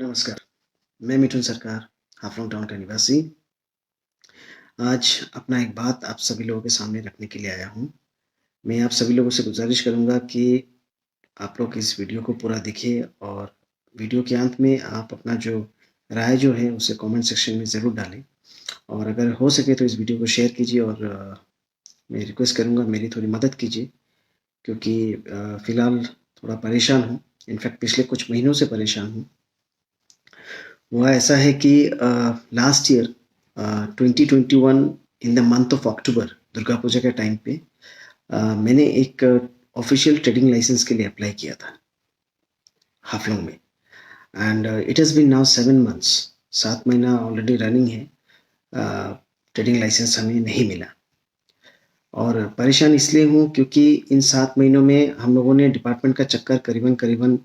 नमस्कार, मैं मिठुन सरकार, हाफलोंग टाउन का निवासी। आज अपना एक बात आप सभी लोगों के सामने रखने के लिए आया हूँ। मैं आप सभी लोगों से गुज़ारिश करूँगा कि आप लोग इस वीडियो को पूरा देखिए और वीडियो के अंत में आप अपना जो राय जो है उसे कमेंट सेक्शन में ज़रूर डालें और अगर हो सके तो इस वीडियो को शेयर कीजिए और मैं रिक्वेस्ट करूँगा मेरी थोड़ी मदद कीजिए क्योंकि फ़िलहाल थोड़ा परेशान हूँ। इनफैक्ट पिछले कुछ महीनों से परेशान हूँ। हुआ ऐसा है कि last year 2021 in the month of October Durga Puja के टाइम पे मैंने एक ऑफिशियल ट्रेडिंग लाइसेंस के लिए अप्लाई किया था हाफलोंग में and it has been now 7 months. 7 महीना ऑलरेडी रनिंग है। ट्रेडिंग लाइसेंस हमें नहीं मिला और परेशान इसलिए हूँ क्योंकि इन 7 महीनों में हम लोगों ने डिपार्टमेंट का चक्कर करीबन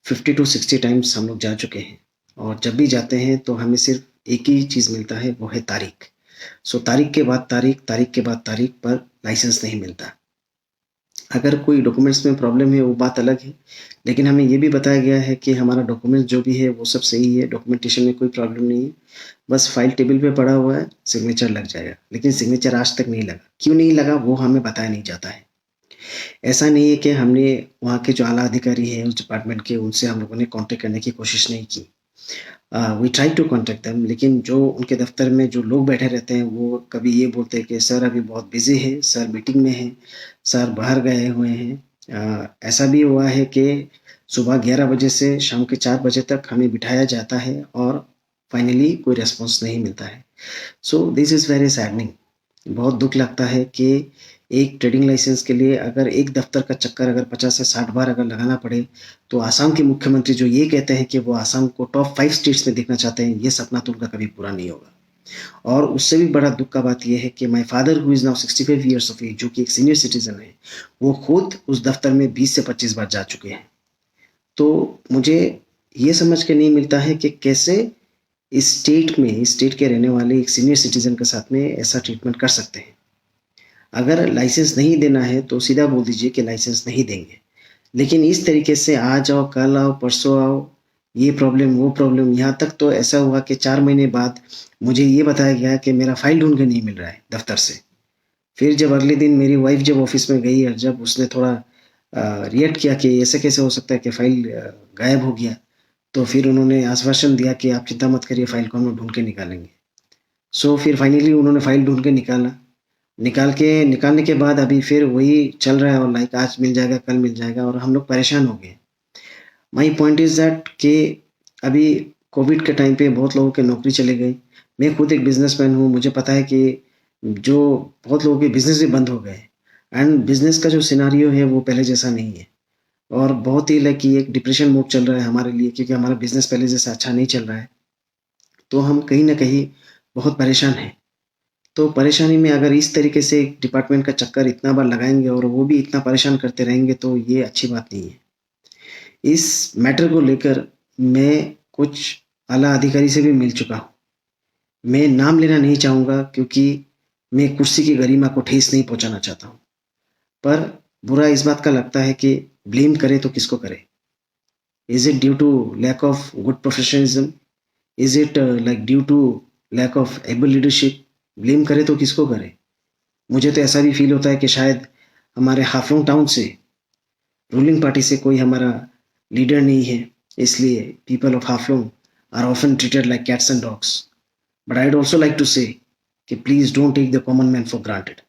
50 to 60 टाइम्स हम लोग जा चुके हैं और जब भी जाते हैं तो हमें सिर्फ एक ही चीज़ मिलता है, वो है तारीख। सो तारीख के बाद तारीख, तारीख के बाद तारीख पर लाइसेंस नहीं मिलता। अगर कोई डॉक्यूमेंट्स में प्रॉब्लम है वो बात अलग है, लेकिन हमें ये भी बताया गया है कि हमारा डॉक्यूमेंट्स जो भी है वो सब सही है, डॉक्यूमेंटेशन में कोई प्रॉब्लम नहीं है। बस फाइल टेबल पे पड़ा हुआ है, सिग्नेचर लग जाएगा। लेकिन सिग्नेचर आज तक नहीं लगा। क्यों नहीं लगा वो हमें बताया नहीं जाता है। ऐसा नहीं है कि हमने वहाँ के जो आला अधिकारी हैं उस डिपार्टमेंट के उनसे हम लोगों ने कॉन्टैक्ट करने की कोशिश नहीं की। We try to contact them, लेकिन जो उनके दफ्तर में जो लोग बैठे रहते हैं वो कभी ये बोलते हैं कि सर अभी बहुत बिजी है, सर मीटिंग में है, सर बाहर गए हुए हैं। ऐसा भी हुआ है कि सुबह 11 बजे से शाम के 4 बजे तक हमें बिठाया जाता है और फाइनली कोई रिस्पॉन्स नहीं मिलता है। So this is very saddening. बहुत दुख लगता है कि एक ट्रेडिंग लाइसेंस के लिए अगर एक दफ्तर का चक्कर अगर 50 से 60 बार अगर लगाना पड़े, तो आसाम के मुख्यमंत्री जो ये कहते हैं कि वो आसाम को टॉप 5 स्टेट्स में देखना चाहते हैं, ये सपना तो उनका कभी पूरा नहीं होगा। और उससे भी बड़ा दुख का बात ये है कि my father who is now 65 years of age, जो कि एक सीनियर सिटीज़न है, वो खुद उस दफ्तर में 20 से 25 बार जा चुके हैं। तो मुझे ये समझ के नहीं मिलता है कि कैसे इस स्टेट के रहने वाले एक सीनियर सिटीज़न के साथ में ऐसा ट्रीटमेंट कर सकते हैं। अगर लाइसेंस नहीं देना है तो सीधा बोल दीजिए कि लाइसेंस नहीं देंगे। लेकिन इस तरीके से आज आओ, कल आओ, परसों आओ, ये प्रॉब्लम, वो प्रॉब्लम, यहाँ तक तो ऐसा हुआ कि 4 महीने बाद मुझे ये बताया गया कि मेरा फ़ाइल ढूँढ के नहीं मिल रहा है दफ़्तर से। फिर जब अगले दिन मेरी वाइफ़ जब ऑफ़िस में गई और जब उसने थोड़ा रिएक्ट किया कि ऐसे कैसे हो सकता है कि फ़ाइल गायब हो गया, तो फिर उन्होंने आश्वासन दिया कि आप चिंता मत करिए, फ़ाइल को हम लोग ढूँढ के निकालेंगे। सो फिर फाइनली उन्होंने फ़ाइल ढूँढ के निकाला। निकालने के बाद अभी फिर वही चल रहा है और लाइक आज मिल जाएगा, कल मिल जाएगा और हम लोग परेशान हो गए। माय पॉइंट इज़ दैट कि अभी कोविड के टाइम पे बहुत लोगों के नौकरी चले गए। मैं खुद एक बिज़नेसमैन हूँ, मुझे पता है कि जो बहुत लोगों के बिज़नेस भी बंद हो गए एंड बिज़नेस का जो सिनेरियो है वो पहले जैसा नहीं है और बहुत ही लाइक ये एक डिप्रेशन मोड चल रहा है हमारे लिए क्योंकि हमारा बिज़नेस पहले जैसा अच्छा नहीं चल रहा है। तो हम कहीं न कहीं बहुत परेशान हैं। तो परेशानी में अगर इस तरीके से एक डिपार्टमेंट का चक्कर इतना बार लगाएँगे और वो भी इतना परेशान करते रहेंगे तो ये अच्छी बात नहीं है। इस मैटर को लेकर मैं कुछ आला अधिकारी से भी मिल चुका हूँ। मैं नाम लेना नहीं चाहूँगा क्योंकि मैं कुर्सी की गरिमा को ठेस नहीं पहुँचाना चाहता हूँ। पर बुरा इस बात का लगता है कि ब्लेम करें तो किसको करें? Is it due to lack of good professionalism? Is it like due to lack of able leadership? Blame करें तो किसको करें? मुझे तो ऐसा भी फ़ील होता है कि शायद हमारे हाफलोंग टाउन से रूलिंग पार्टी से कोई हमारा लीडर नहीं है, इसलिए people of Haflong are often treated like cats and dogs. But I'd also like to say कि please don't take the common man for granted,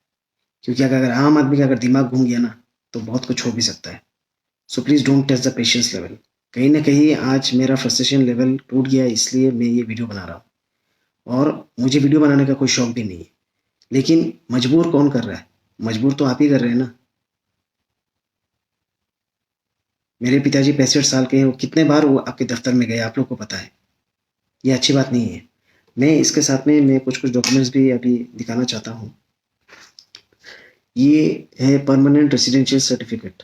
क्योंकि अगर आम आदमी का अगर दिमाग घूम गया ना तो बहुत कुछ हो भी सकता है। So please don't test the patience level. कहीं ना कहीं आज मेरा फ्रस्ट्रेशन लेवल टूट गया, इसलिए मैं ये वीडियो बना रहा हूँ और मुझे वीडियो बनाने का कोई शौक भी नहीं है। लेकिन मजबूर कौन कर रहा है? मजबूर तो आप ही कर रहे हैं ना। मेरे पिताजी 65 साल के हैं, वो कितने बार वो आपके दफ्तर में गए आप लोग को पता है। ये अच्छी बात नहीं है। मैं इसके साथ में मैं कुछ डॉक्यूमेंट्स भी अभी दिखाना चाहता हूँ। ये है परमानेंट रेसिडेंशियल सर्टिफिकेट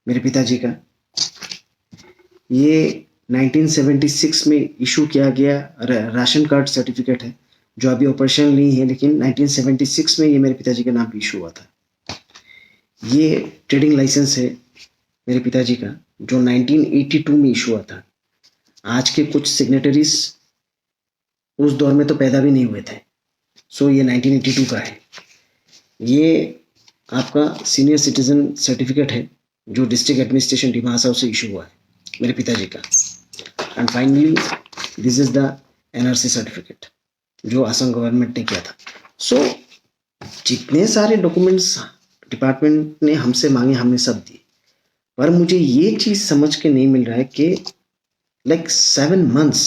मेरे पिताजी का। ये 1976 में इशू किया गया राशन कार्ड सर्टिफिकेट है जो अभी ऑपरेशनल नहीं है, लेकिन 1976 में ये मेरे पिताजी के नाम पे इशू हुआ था। ये ट्रेडिंग लाइसेंस है मेरे पिताजी का जो 1982 में इशू हुआ था। आज के कुछ सिग्नेटरीज उस दौर में तो पैदा भी नहीं हुए थे। सो ये 1982 का है। ये आपका सीनियर सिटीजन सर्टिफिकेट है जो डिस्ट्रिक्ट एडमिनिस्ट्रेशन डिमा हसाओ से इशू हुआ है मेरे पिताजी का। And finally this is the NRC certificate जो असम गवर्नमेंट ने किया था। सो जितने सारे डॉक्यूमेंट्स डिपार्टमेंट ने हमसे मांगे हमने सब दिए, पर मुझे ये चीज समझ के नहीं मिल रहा है कि like 7 months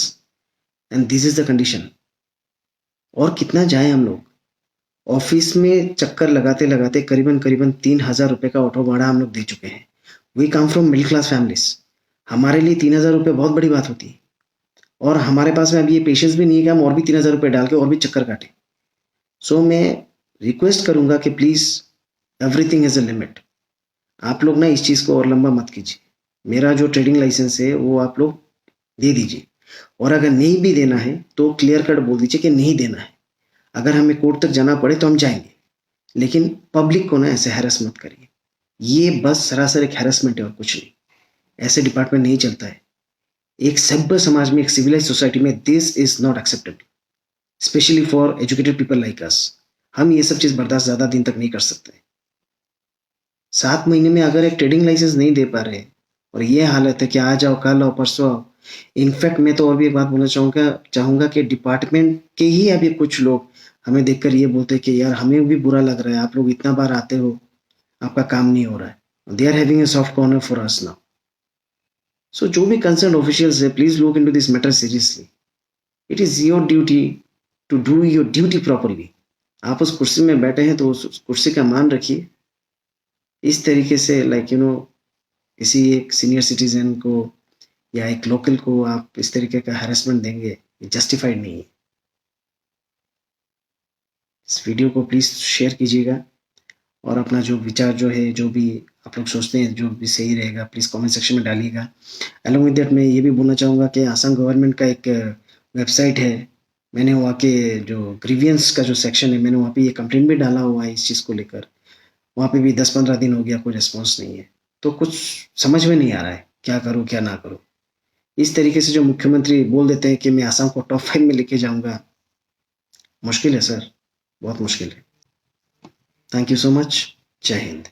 and this is the condition. और कितना जाए हम लोग ऑफिस में चक्कर लगाते लगाते करीबन करीबन 3,000 रुपए का ऑटो भाड़ा हम लोग दे चुके हैं। We come from middle class families. हमारे लिए 3,000 रुपये बहुत बड़ी बात होती है और हमारे पास में अभी ये पेशेंस भी नहीं है कि हम और भी 3,000 रुपये डाल के और भी चक्कर काटें। सो मैं रिक्वेस्ट करूंगा कि please everything is a limit. आप लोग ना इस चीज को और लंबा मत कीजिए। मेरा जो ट्रेडिंग लाइसेंस है वो आप लोग दे दीजिए, और अगर नहीं भी देना है तो क्लियर कट बोल दीजिए कि नहीं देना है। अगर हमें कोर्ट तक जाना पड़े तो हम जाएंगे, लेकिन पब्लिक को ना ऐसे हैरेस मत करिए। ये बस सरासर एक हैरेसमेंट है और कुछ नहीं। ऐसे डिपार्टमेंट नहीं चलता है। एक सभ्य समाज में, एक सिविलाइज सोसाइटी में this is not acceptable, specially for educated people like us. हम ये सब चीज बर्दाश्त ज्यादा दिन तक नहीं कर सकते। 7 महीने में अगर एक ट्रेडिंग लाइसेंस नहीं दे पा रहे और ये हालत है कि आज आओ कल आओ परसों आओ। इनफैक्ट मैं तो और भी एक बात बोलना चाहूंगा कि डिपार्टमेंट के ही अभी कुछ लोग हमें देखकर ये बोलते हैं कि यार हमें भी बुरा लग रहा है, आप लोग इतना बार आते हो, आपका काम नहीं हो रहा है। They are having a soft corner for us now. So जो भी कंसर्न ऑफिशियल्स है, please look into this matter seriously. It is your duty to do your duty properly. आप उस कुर्सी में बैठे हैं तो उस कुर्सी का मान रखिए। इस तरीके से किसी एक सीनियर सिटीजन को या एक लोकल को आप इस तरीके का हैरेसमेंट देंगे, ये जस्टिफाइड नहीं है। इस वीडियो को प्लीज शेयर कीजिएगा और अपना जो विचार जो है, जो भी आप लोग सोचते हैं जो भी सही रहेगा, प्लीज कमेंट सेक्शन में डालिएगा। अलॉन्ग विद दैट मैं ये भी बोलना चाहूँगा कि असम गवर्नमेंट का एक वेबसाइट है। मैंने वहाँ के जो ग्रीवियंस का जो सेक्शन है, मैंने वहाँ पे ये कंप्लेंट भी डाला हुआ है इस चीज़ को लेकर। वहाँ पे भी 10-15 दिन हो गया, कोई रिस्पॉन्स नहीं है। तो कुछ समझ में नहीं आ रहा है क्या करूँ क्या ना करूँ। इस तरीके से जो मुख्यमंत्री बोल देते हैं कि मैं असम को टॉप 5 में लेके जाऊंगा, मुश्किल है सर, बहुत मुश्किल है। Thank you so much. जय हिंद।